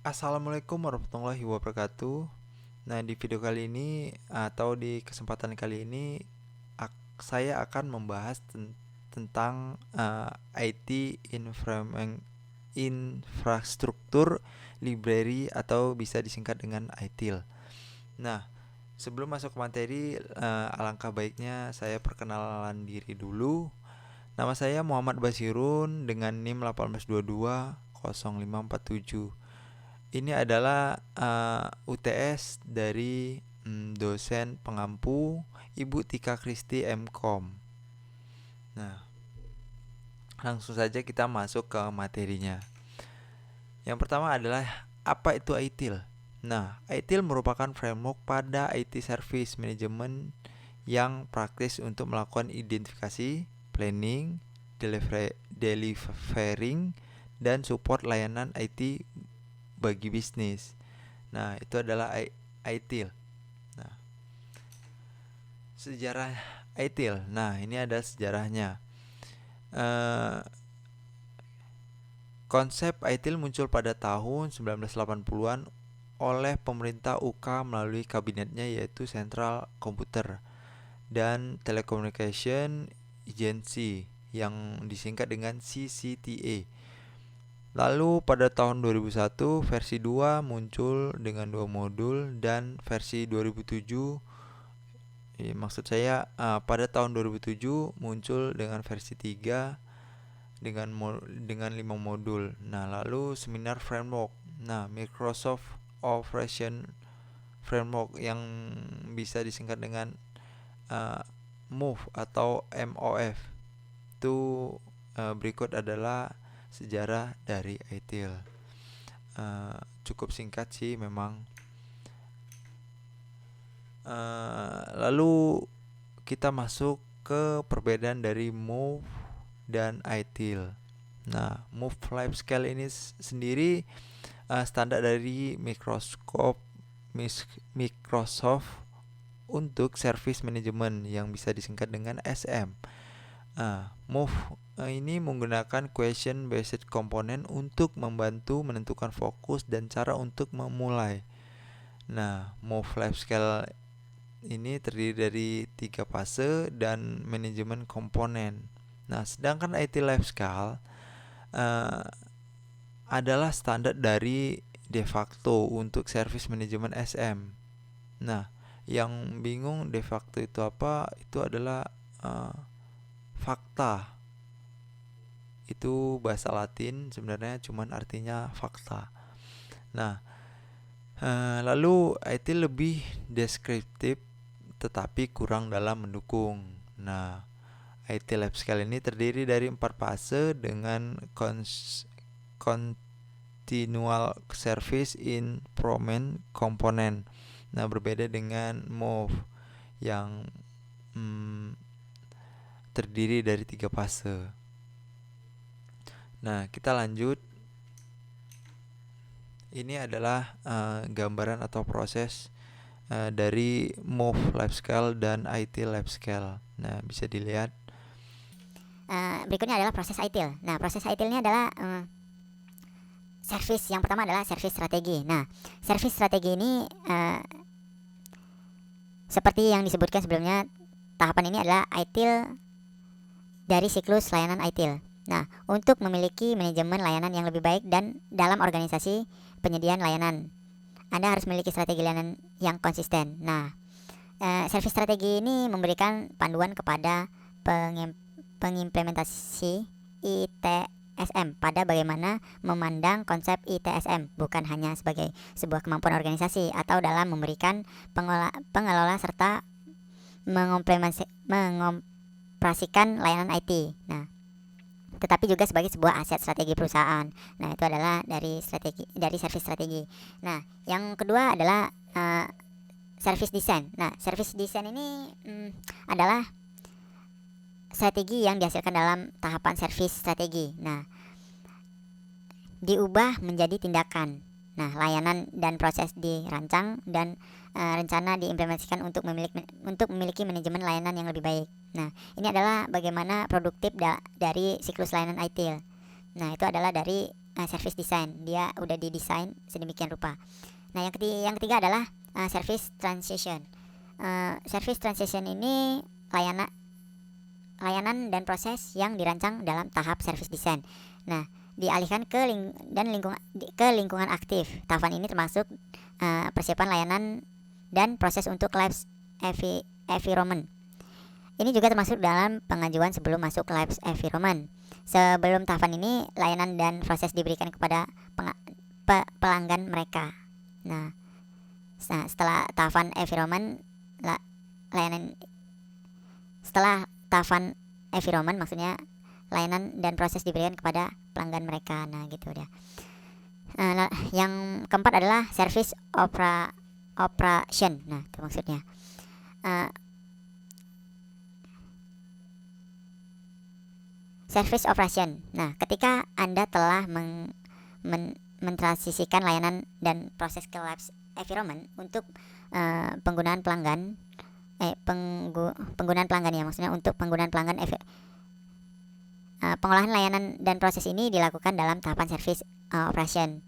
Assalamualaikum warahmatullahi wabarakatuh. Nah, di video kali ini atau di kesempatan kali ini saya akan membahas tentang IT infrastruktur library atau bisa disingkat dengan ITIL. Nah, sebelum masuk ke materi, alangkah baiknya saya perkenalan diri dulu. Nama saya Muhammad Basirun dengan NIM 18220547. Ini adalah UTS dari dosen pengampu Ibu Tika Kristi MKom. Nah, langsung saja kita masuk ke materinya. Yang pertama adalah apa itu ITIL? Nah, ITIL merupakan framework pada IT Service Management yang praktis untuk melakukan identifikasi, planning, delivering, dan support layanan IT bagi bisnis. Nah, itu adalah ITIL. Nah, sejarah ITIL. Nah, ini ada sejarahnya. Eh, Konsep ITIL muncul pada tahun 1980-an oleh pemerintah UK melalui kabinetnya yaitu Central Computer dan Telecommunication Agency yang disingkat dengan CCTA. Lalu pada tahun 2001 versi 2 muncul dengan 2 modul dan versi 2007 maksud saya pada tahun 2007 muncul dengan versi 3 dengan 5 modul. Nah, lalu seminar framework. Nah, Microsoft Operation Framework yang bisa disingkat dengan MOV atau MOF. Itu berikut adalah sejarah dari ITIL. Cukup singkat sih memang. Lalu kita masuk ke perbedaan dari MOV dan ITIL. Nah, MOV Life Scale ini sendiri standar dari Microsoft untuk Service Management yang bisa disingkat dengan SM. MOV ini menggunakan question based component untuk membantu menentukan fokus dan cara untuk memulai. Nah, MOV Life Scale ini terdiri dari 3 fase dan manajemen komponen. Nah, sedangkan IT Lifescale adalah standar dari de facto untuk service manajemen SM. Nah, yang bingung de facto itu apa? Itu adalah fakta. Itu bahasa Latin sebenarnya cuman artinya fakta. Nah, lalu IT lebih deskriptif tetapi kurang dalam mendukung. Nah, IT Lab Scale ini terdiri dari 4 fase dengan continual service improvement komponen. Nah, berbeda dengan MOV yang terdiri dari 3 fase. Nah, kita lanjut. Ini adalah gambaran atau proses dari MOV Lifescale dan IT Lifescale. Nah, bisa dilihat. Berikutnya adalah proses ITIL. Nah, proses ITIL ini adalah service. Yang pertama adalah service strategi. Nah, service strategi ini seperti yang disebutkan sebelumnya, tahapan ini adalah ITIL dari siklus layanan ITIL. Nah, untuk memiliki manajemen layanan yang lebih baik dan dalam organisasi penyediaan layanan, Anda harus memiliki strategi layanan yang konsisten. Nah, service strategi ini memberikan panduan kepada pengimplementasi ITSM pada bagaimana memandang konsep ITSM bukan hanya sebagai sebuah kemampuan organisasi atau dalam memberikan pengelola serta mengoperasikan layanan IT. Nah, tetapi juga sebagai sebuah aset strategi perusahaan. Nah, itu adalah dari service strategi. Nah, yang kedua adalah service design. Nah, service design ini adalah strategi yang dihasilkan dalam tahapan service strategi. Nah, diubah menjadi tindakan. Nah, layanan dan proses dirancang dan rencana diimplementasikan untuk memiliki manajemen layanan yang lebih baik. Nah, ini adalah bagaimana produktif dari siklus layanan ITIL. Nah, itu adalah dari service design. Dia udah didesain sedemikian rupa. Nah, yang ketiga adalah service transition. Service transition ini layanan dan proses yang dirancang dalam tahap service design. Nah, dialihkan ke lingkungan aktif. Tahapan ini termasuk persiapan layanan dan proses untuk live environment. Ini juga termasuk dalam pengajuan sebelum masuk live environment. Sebelum tahapan ini, layanan dan proses diberikan kepada pelanggan mereka. Nah, setelah tahapan environment, maksudnya layanan dan proses diberikan kepada pelanggan mereka. Nah, gitu ya. Yang keempat adalah service operation. Nah, itu maksudnya. Service operation. Nah, ketika Anda telah mentransisikan layanan dan proses ke live environment untuk penggunaan pelanggan ya, maksudnya untuk penggunaan pelanggan. Pengolahan layanan dan proses ini dilakukan dalam tahapan service operation.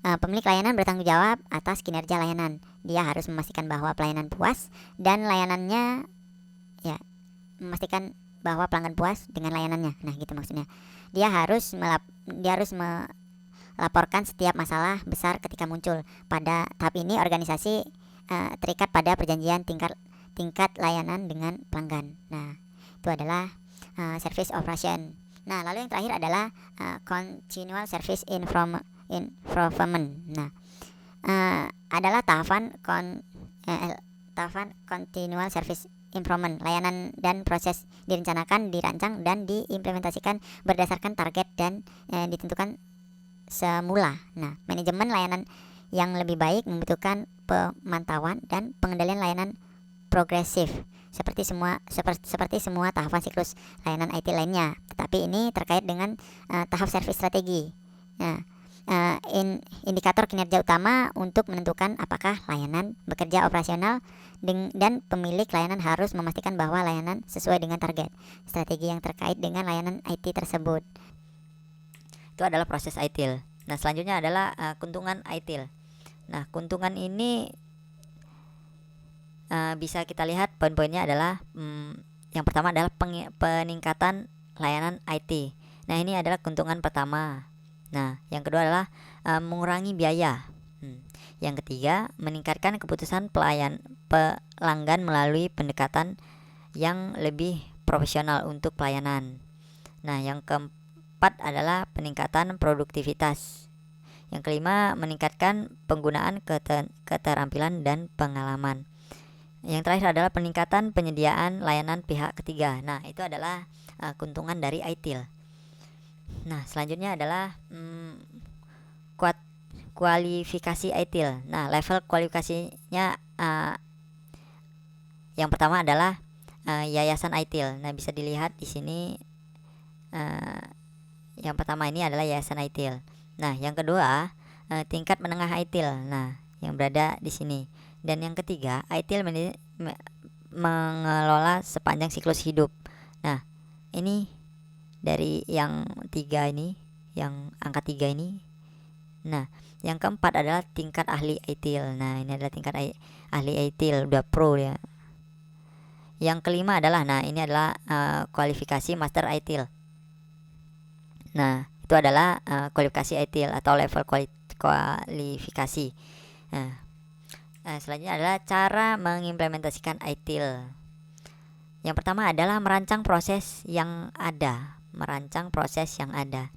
Pemilik layanan bertanggung jawab atas kinerja layanan. Dia harus memastikan bahwa pelayanan puas dan layanannya, ya, memastikan bahwa pelanggan puas dengan layanannya. Nah, gitu maksudnya. Dia harus melaporkan setiap masalah besar ketika muncul. Pada tahap ini organisasi terikat pada perjanjian tingkat layanan dengan pelanggan. Nah, itu adalah service operation. Nah, lalu yang terakhir adalah continual service improvement. Nah, adalah tahapan continual service improvement. Layanan dan proses direncanakan, dirancang, dan diimplementasikan berdasarkan target dan ditentukan semula. Nah, manajemen layanan yang lebih baik membutuhkan pemantauan dan pengendalian layanan progresif seperti semua tahapan siklus layanan IT lainnya. Tetapi ini terkait dengan tahap service strategi. Nah, indikator kinerja utama untuk menentukan apakah layanan bekerja operasional dan pemilik layanan harus memastikan bahwa layanan sesuai dengan target strategi yang terkait dengan layanan IT tersebut. Itu adalah proses ITIL. Nah, selanjutnya adalah keuntungan ITIL. Nah, keuntungan ini bisa kita lihat poin-poinnya adalah yang pertama adalah peningkatan layanan IT. Nah, ini adalah keuntungan pertama. Nah, yang kedua adalah mengurangi biaya. Yang ketiga, meningkatkan keputusan pelanggan melalui pendekatan yang lebih profesional untuk pelayanan. Nah, yang keempat adalah peningkatan produktivitas. Yang kelima, meningkatkan penggunaan keterampilan dan pengalaman. Yang terakhir adalah peningkatan penyediaan layanan pihak ketiga. Nah, itu adalah keuntungan dari ITIL. Nah, selanjutnya adalah kualifikasi ITIL. Nah, level kualifikasinya yang pertama adalah yayasan ITIL. Nah, bisa dilihat di sini. Yang pertama ini adalah yayasan ITIL. Nah, yang kedua tingkat menengah ITIL. Nah, yang berada di sini. Dan yang ketiga, ITIL mengelola sepanjang siklus hidup. Nah, ini dari yang tiga ini, yang angka 3 ini. Nah, yang keempat adalah tingkat ahli ITIL. Nah, ini adalah tingkat ahli ITIL, udah pro ya. Yang kelima adalah, nah ini adalah kualifikasi master ITIL. Nah, itu adalah kualifikasi ITIL atau level kualifikasi. Nah, selanjutnya adalah cara mengimplementasikan ITIL. Yang pertama adalah merancang proses yang ada.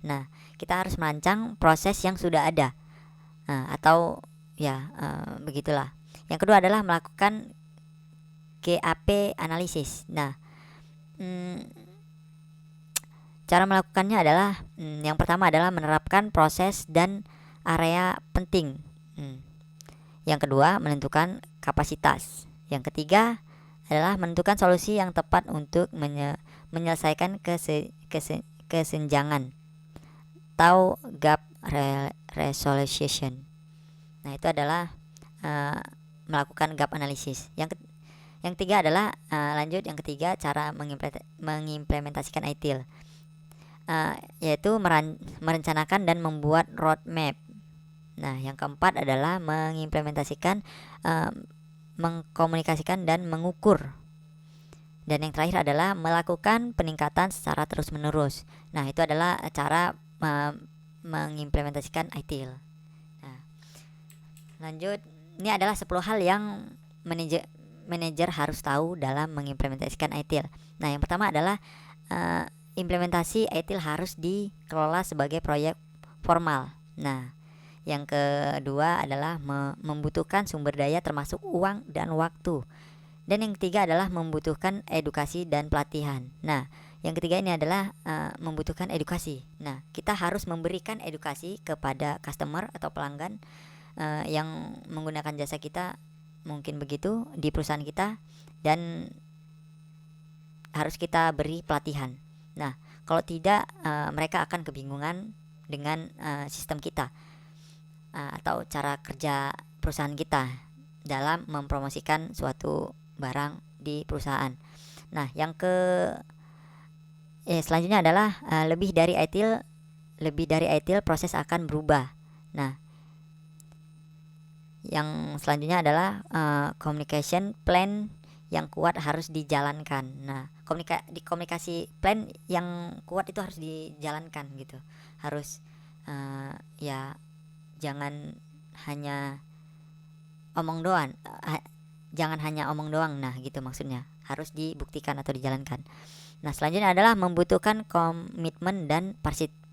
Nah, kita harus merancang proses yang sudah ada. Atau ya begitulah. Yang kedua adalah melakukan GAP analisis. Nah, cara melakukannya adalah yang pertama adalah menerapkan proses dan area penting. Yang kedua, menentukan kapasitas. Yang ketiga adalah menentukan solusi yang tepat untuk menyelesaikan kesenjangan atau gap resolution. Nah, itu adalah melakukan gap analysis. Yang ketiga adalah lanjut yang ketiga, cara mengimplementasikan ITIL. yaitu merencanakan dan membuat roadmap. Nah, yang keempat adalah mengimplementasikan, mengkomunikasikan dan mengukur. Dan yang terakhir adalah melakukan peningkatan secara terus-menerus. Nah, itu adalah cara mengimplementasikan ITIL. Nah, lanjut, ini adalah 10 hal yang manajer harus tahu dalam mengimplementasikan ITIL. Nah, yang pertama adalah implementasi ITIL harus dikelola sebagai proyek formal. Nah, yang kedua adalah membutuhkan sumber daya termasuk uang dan waktu. Dan yang ketiga adalah membutuhkan edukasi dan pelatihan. Nah, yang ketiga ini adalah membutuhkan edukasi. Nah, kita harus memberikan edukasi kepada customer atau pelanggan yang menggunakan jasa kita, mungkin begitu, di perusahaan kita, dan harus kita beri pelatihan. Nah, kalau tidak, mereka akan kebingungan dengan sistem kita atau cara kerja perusahaan kita dalam mempromosikan suatu barang di perusahaan. Nah, yang selanjutnya adalah lebih dari ITIL proses akan berubah. Nah, yang selanjutnya adalah communication plan yang kuat harus dijalankan. Nah, komunikasi plan yang kuat itu harus dijalankan gitu. Harus ya jangan hanya omong doang. Jangan hanya omong doang, nah gitu maksudnya, harus dibuktikan atau dijalankan. Nah, selanjutnya adalah membutuhkan komitmen dan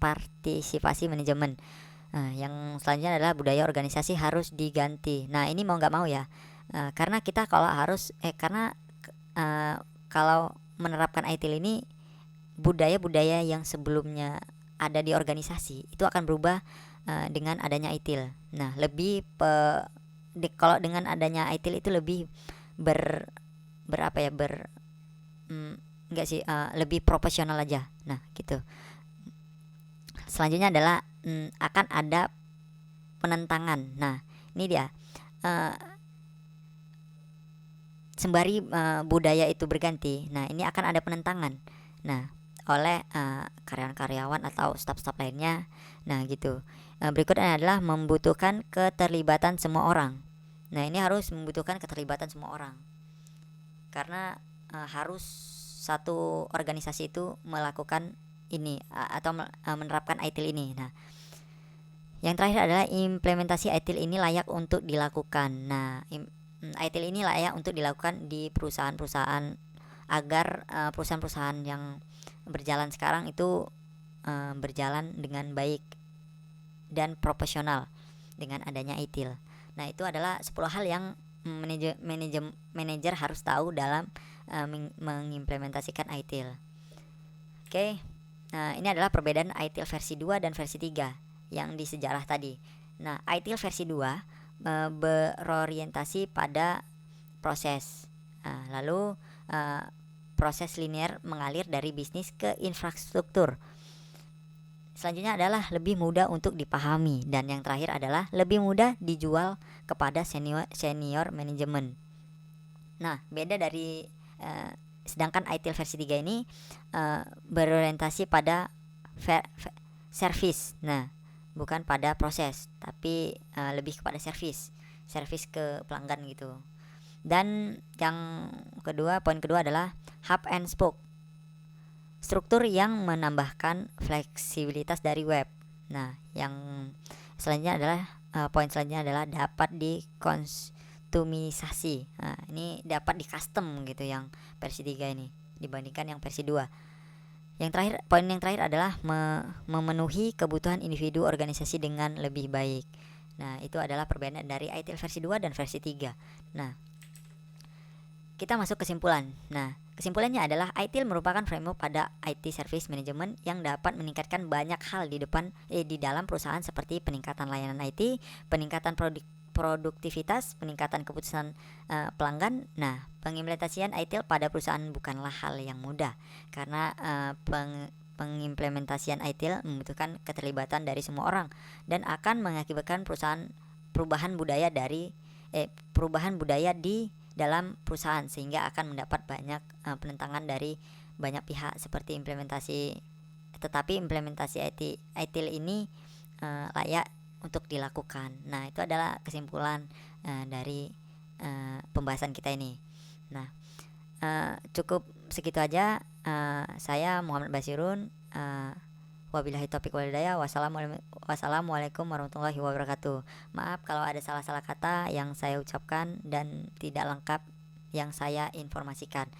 partisipasi manajemen. Yang selanjutnya adalah budaya organisasi harus diganti. Nah, ini mau nggak mau ya, karena kita kalau menerapkan ITIL ini, budaya-budaya yang sebelumnya ada di organisasi itu akan berubah dengan adanya ITIL. Nah, kalau dengan adanya ITIL itu lebih lebih profesional aja. Nah, gitu. Selanjutnya adalah akan ada penentangan. Nah, ini dia. Sembari budaya itu berganti, nah ini akan ada penentangan. Nah, oleh karyawan-karyawan atau staf-staf lainnya. Nah, gitu. Berikutnya adalah membutuhkan keterlibatan semua orang. Nah, ini harus membutuhkan keterlibatan semua orang, karena harus satu organisasi itu melakukan ini atau menerapkan ITIL ini. Nah, yang terakhir adalah implementasi ITIL ini layak untuk dilakukan. Nah, ITIL ini layak untuk dilakukan di perusahaan-perusahaan agar perusahaan-perusahaan yang berjalan sekarang itu berjalan dengan baik dan profesional dengan adanya ITIL. Nah, itu adalah 10 hal yang manajer harus tahu dalam mengimplementasikan ITIL. Oke. Nah, ini adalah perbedaan ITIL versi 2 dan versi 3 yang di sejarah tadi. Nah, ITIL versi 2 berorientasi pada proses. Lalu proses linear mengalir dari bisnis ke infrastruktur. Selanjutnya adalah lebih mudah untuk dipahami, dan yang terakhir adalah lebih mudah dijual kepada senior manajemen. Nah, beda dari sedangkan ITIL versi 3 ini berorientasi pada service. Nah, bukan pada proses, tapi lebih kepada service ke pelanggan gitu. Dan yang poin kedua adalah hub and spoke, struktur yang menambahkan fleksibilitas dari web. Nah, yang selanjutnya adalah poin selanjutnya adalah dapat dikustomisasi. Nah, ini dapat di custom gitu yang versi 3 ini dibandingkan yang versi 2. Poin yang terakhir adalah memenuhi kebutuhan individu organisasi dengan lebih baik. Nah, itu adalah perbedaan dari ITIL versi 2 dan versi 3. Nah, kita masuk kesimpulan. Nah, kesimpulannya adalah ITIL merupakan framework pada IT service management yang dapat meningkatkan banyak hal di dalam perusahaan, seperti peningkatan layanan IT, peningkatan produktivitas, peningkatan keputusan pelanggan. Nah, pengimplementasian ITIL pada perusahaan bukanlah hal yang mudah, karena pengimplementasian ITIL membutuhkan keterlibatan dari semua orang dan akan mengakibatkan perubahan budaya di dalam perusahaan, sehingga akan mendapat banyak penentangan dari banyak pihak, seperti implementasi tetapi implementasi ITIL ini layak untuk dilakukan. Nah, itu adalah kesimpulan dari pembahasan kita ini. Nah, cukup segitu aja. Saya Muhammad Basirun. Wabillahi taufiq wal hidayah. Wassalamualaikum warahmatullahi wabarakatuh. Maaf kalau ada salah-salah kata yang saya ucapkan dan tidak lengkap yang saya informasikan.